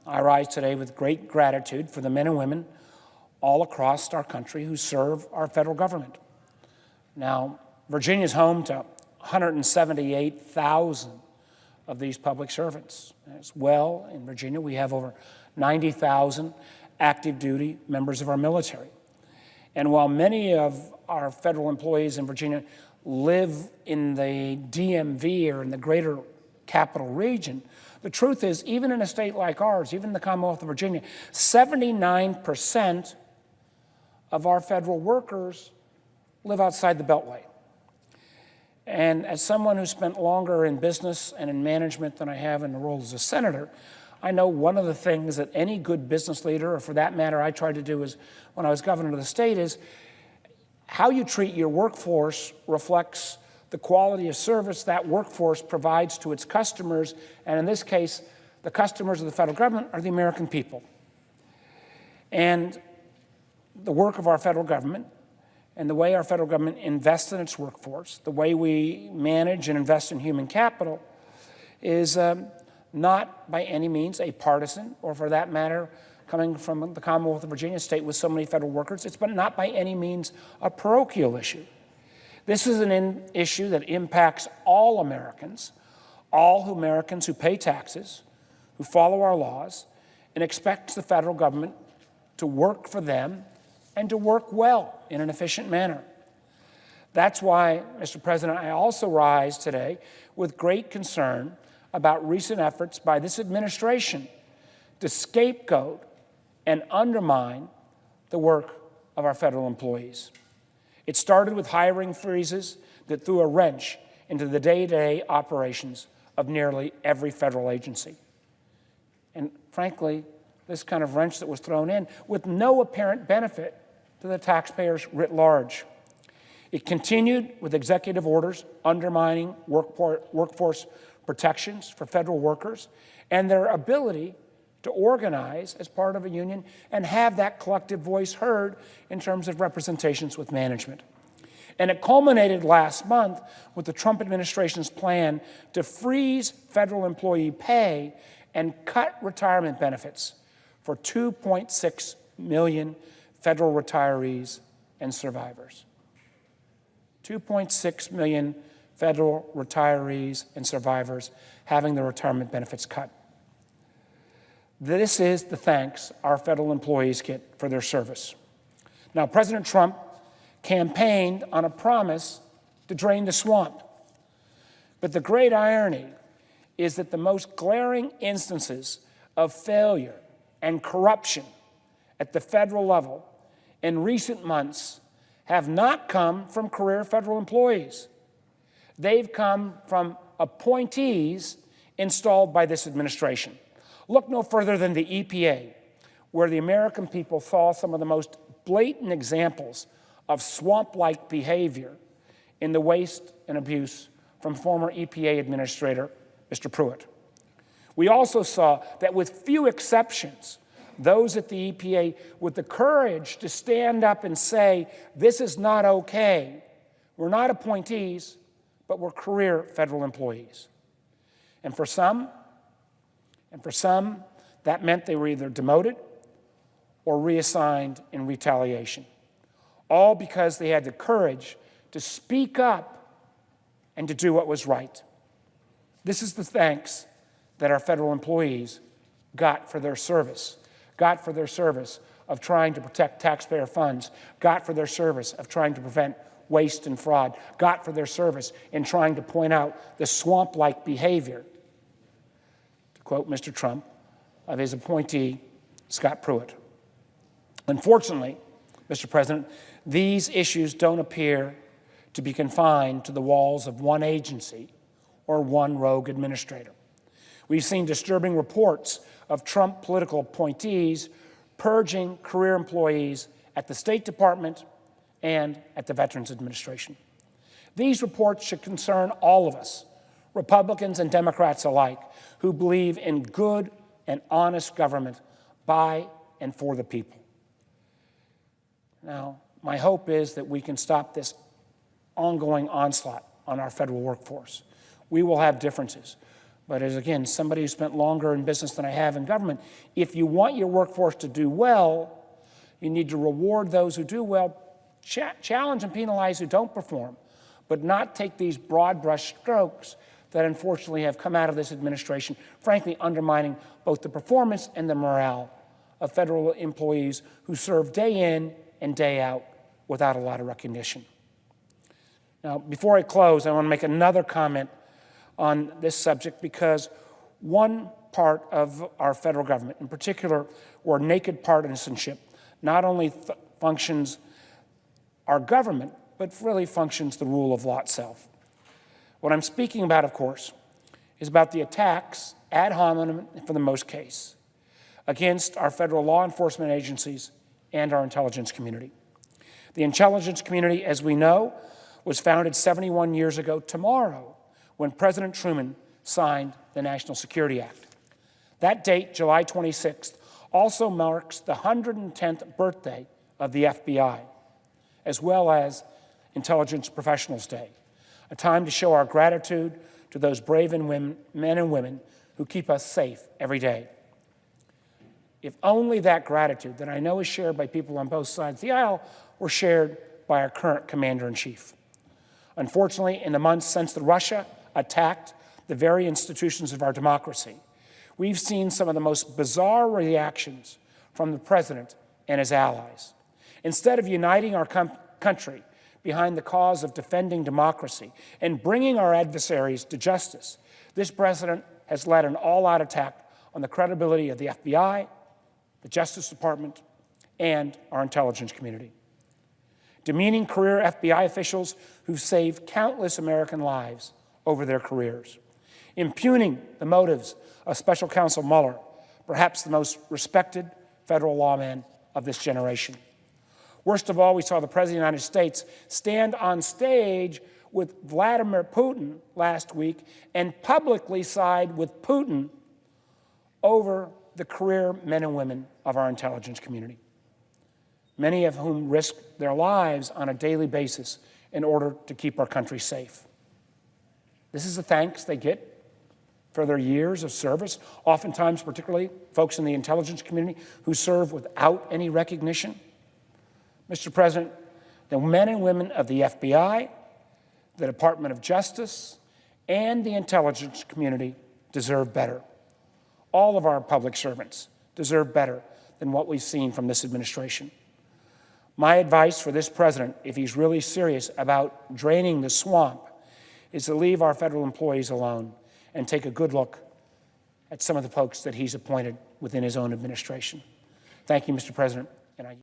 I rise today with great gratitude for the men and women all across our country who serve our federal government. Now, Virginia is home to 178,000 of these public servants. As well, in Virginia, we have over 90,000 active duty members of our military. And while many of our federal employees in Virginia live in the DMV or in the greater capital region, the truth is, even in a state like ours, even in the Commonwealth of Virginia, 79% of our federal workers live outside the Beltway. And as someone who spent longer in business and in management than I have in the role as a senator, I know one of the things that any good business leader, or for that matter, I tried to do is when I was governor of the state, is how you treat your workforce reflects the quality of service that workforce provides to its customers, and in this case, the customers of the federal government are the American people. And the work of our federal government and the way our federal government invests in its workforce, the way we manage and invest in human capital is not by any means a partisan, or for that matter, coming from the Commonwealth of Virginia, a state with so many federal workers, it's not by any means a parochial issue. This is an issue that impacts all Americans who pay taxes, who follow our laws, and expect the federal government to work for them and to work well in an efficient manner. That's why, Mr. President, I also rise today with great concern about recent efforts by this administration to scapegoat and undermine the work of our federal employees. It started with hiring freezes that threw a wrench into the day-to-day operations of nearly every federal agency. And frankly, this kind of wrench that was thrown in with no apparent benefit to the taxpayers writ large. It continued with executive orders undermining workforce protections for federal workers and their ability to organize as part of a union and have that collective voice heard in terms of representations with management. And it culminated last month with the Trump administration's plan to freeze federal employee pay and cut retirement benefits for 2.6 million federal retirees and survivors. 2.6 million federal retirees and survivors having their retirement benefits cut. This is the thanks our federal employees get for their service. Now, President Trump campaigned on a promise to drain the swamp. But the great irony is that the most glaring instances of failure and corruption at the federal level in recent months have not come from career federal employees. They've come from appointees installed by this administration. Look no further than the EPA, where the American people saw some of the most blatant examples of swamp-like behavior in the waste and abuse from former EPA Administrator Mr. Pruitt. We also saw that with few exceptions, those at the EPA with the courage to stand up and say, this is not okay. We're not appointees, but we're career federal employees. And for some, that meant they were either demoted or reassigned in retaliation, all because they had the courage to speak up and to do what was right. This is the thanks that our federal employees got for their service of trying to protect taxpayer funds, got for their service of trying to prevent waste and fraud, got for their service in trying to point out the swamp-like behavior, to quote Mr. Trump, of his appointee, Scott Pruitt. Unfortunately, Mr. President, these issues don't appear to be confined to the walls of one agency or one rogue administrator. We've seen disturbing reports of Trump political appointees purging career employees at the State Department and at the Veterans Administration. These reports should concern all of us, Republicans and Democrats alike, who believe in good and honest government by and for the people. Now, my hope is that we can stop this ongoing onslaught on our federal workforce. We will have differences, But as, again, somebody who spent longer in business than I have in government, if you want your workforce to do well, you need to reward those who do well, challenge and penalize who don't perform, but not take these broad brush strokes that unfortunately have come out of this administration, frankly undermining both the performance and the morale of federal employees who serve day in and day out without a lot of recognition. Now, before I close, I want to make another comment on this subject, because one part of our federal government, in particular, where naked partisanship not only functions our government, but really functions the rule of law itself. What I'm speaking about, of course, is about the attacks ad hominem, for the most case, against our federal law enforcement agencies and our intelligence community. The intelligence community, as we know, was founded 71 years ago tomorrow, when President Truman signed the National Security Act. That date, July 26th, also marks the 110th birthday of the FBI, as well as Intelligence Professionals Day, a time to show our gratitude to those brave men and women who keep us safe every day. If only that gratitude, that I know is shared by people on both sides of the aisle, were shared by our current commander-in-chief. Unfortunately, in the months since Russia attacked the very institutions of our democracy, we've seen some of the most bizarre reactions from the president and his allies. Instead of uniting our country behind the cause of defending democracy and bringing our adversaries to justice, this president has led an all-out attack on the credibility of the FBI, the Justice Department, and our intelligence community. Demeaning career FBI officials who've saved countless American lives over their careers. Impugning the motives of Special Counsel Mueller, perhaps the most respected federal lawman of this generation. Worst of all, we saw the President of the United States stand on stage with Vladimir Putin last week and publicly side with Putin over the career men and women of our intelligence community, many of whom risk their lives on a daily basis in order to keep our country safe. This is the thanks they get for their years of service, oftentimes particularly folks in the intelligence community who serve without any recognition. Mr. President, the men and women of the FBI, the Department of Justice, and the intelligence community deserve better. All of our public servants deserve better than what we've seen from this administration. My advice for this president, if he's really serious about draining the swamp, is to leave our federal employees alone and take a good look at some of the folks that he's appointed within his own administration. Thank you, Mr. President. And I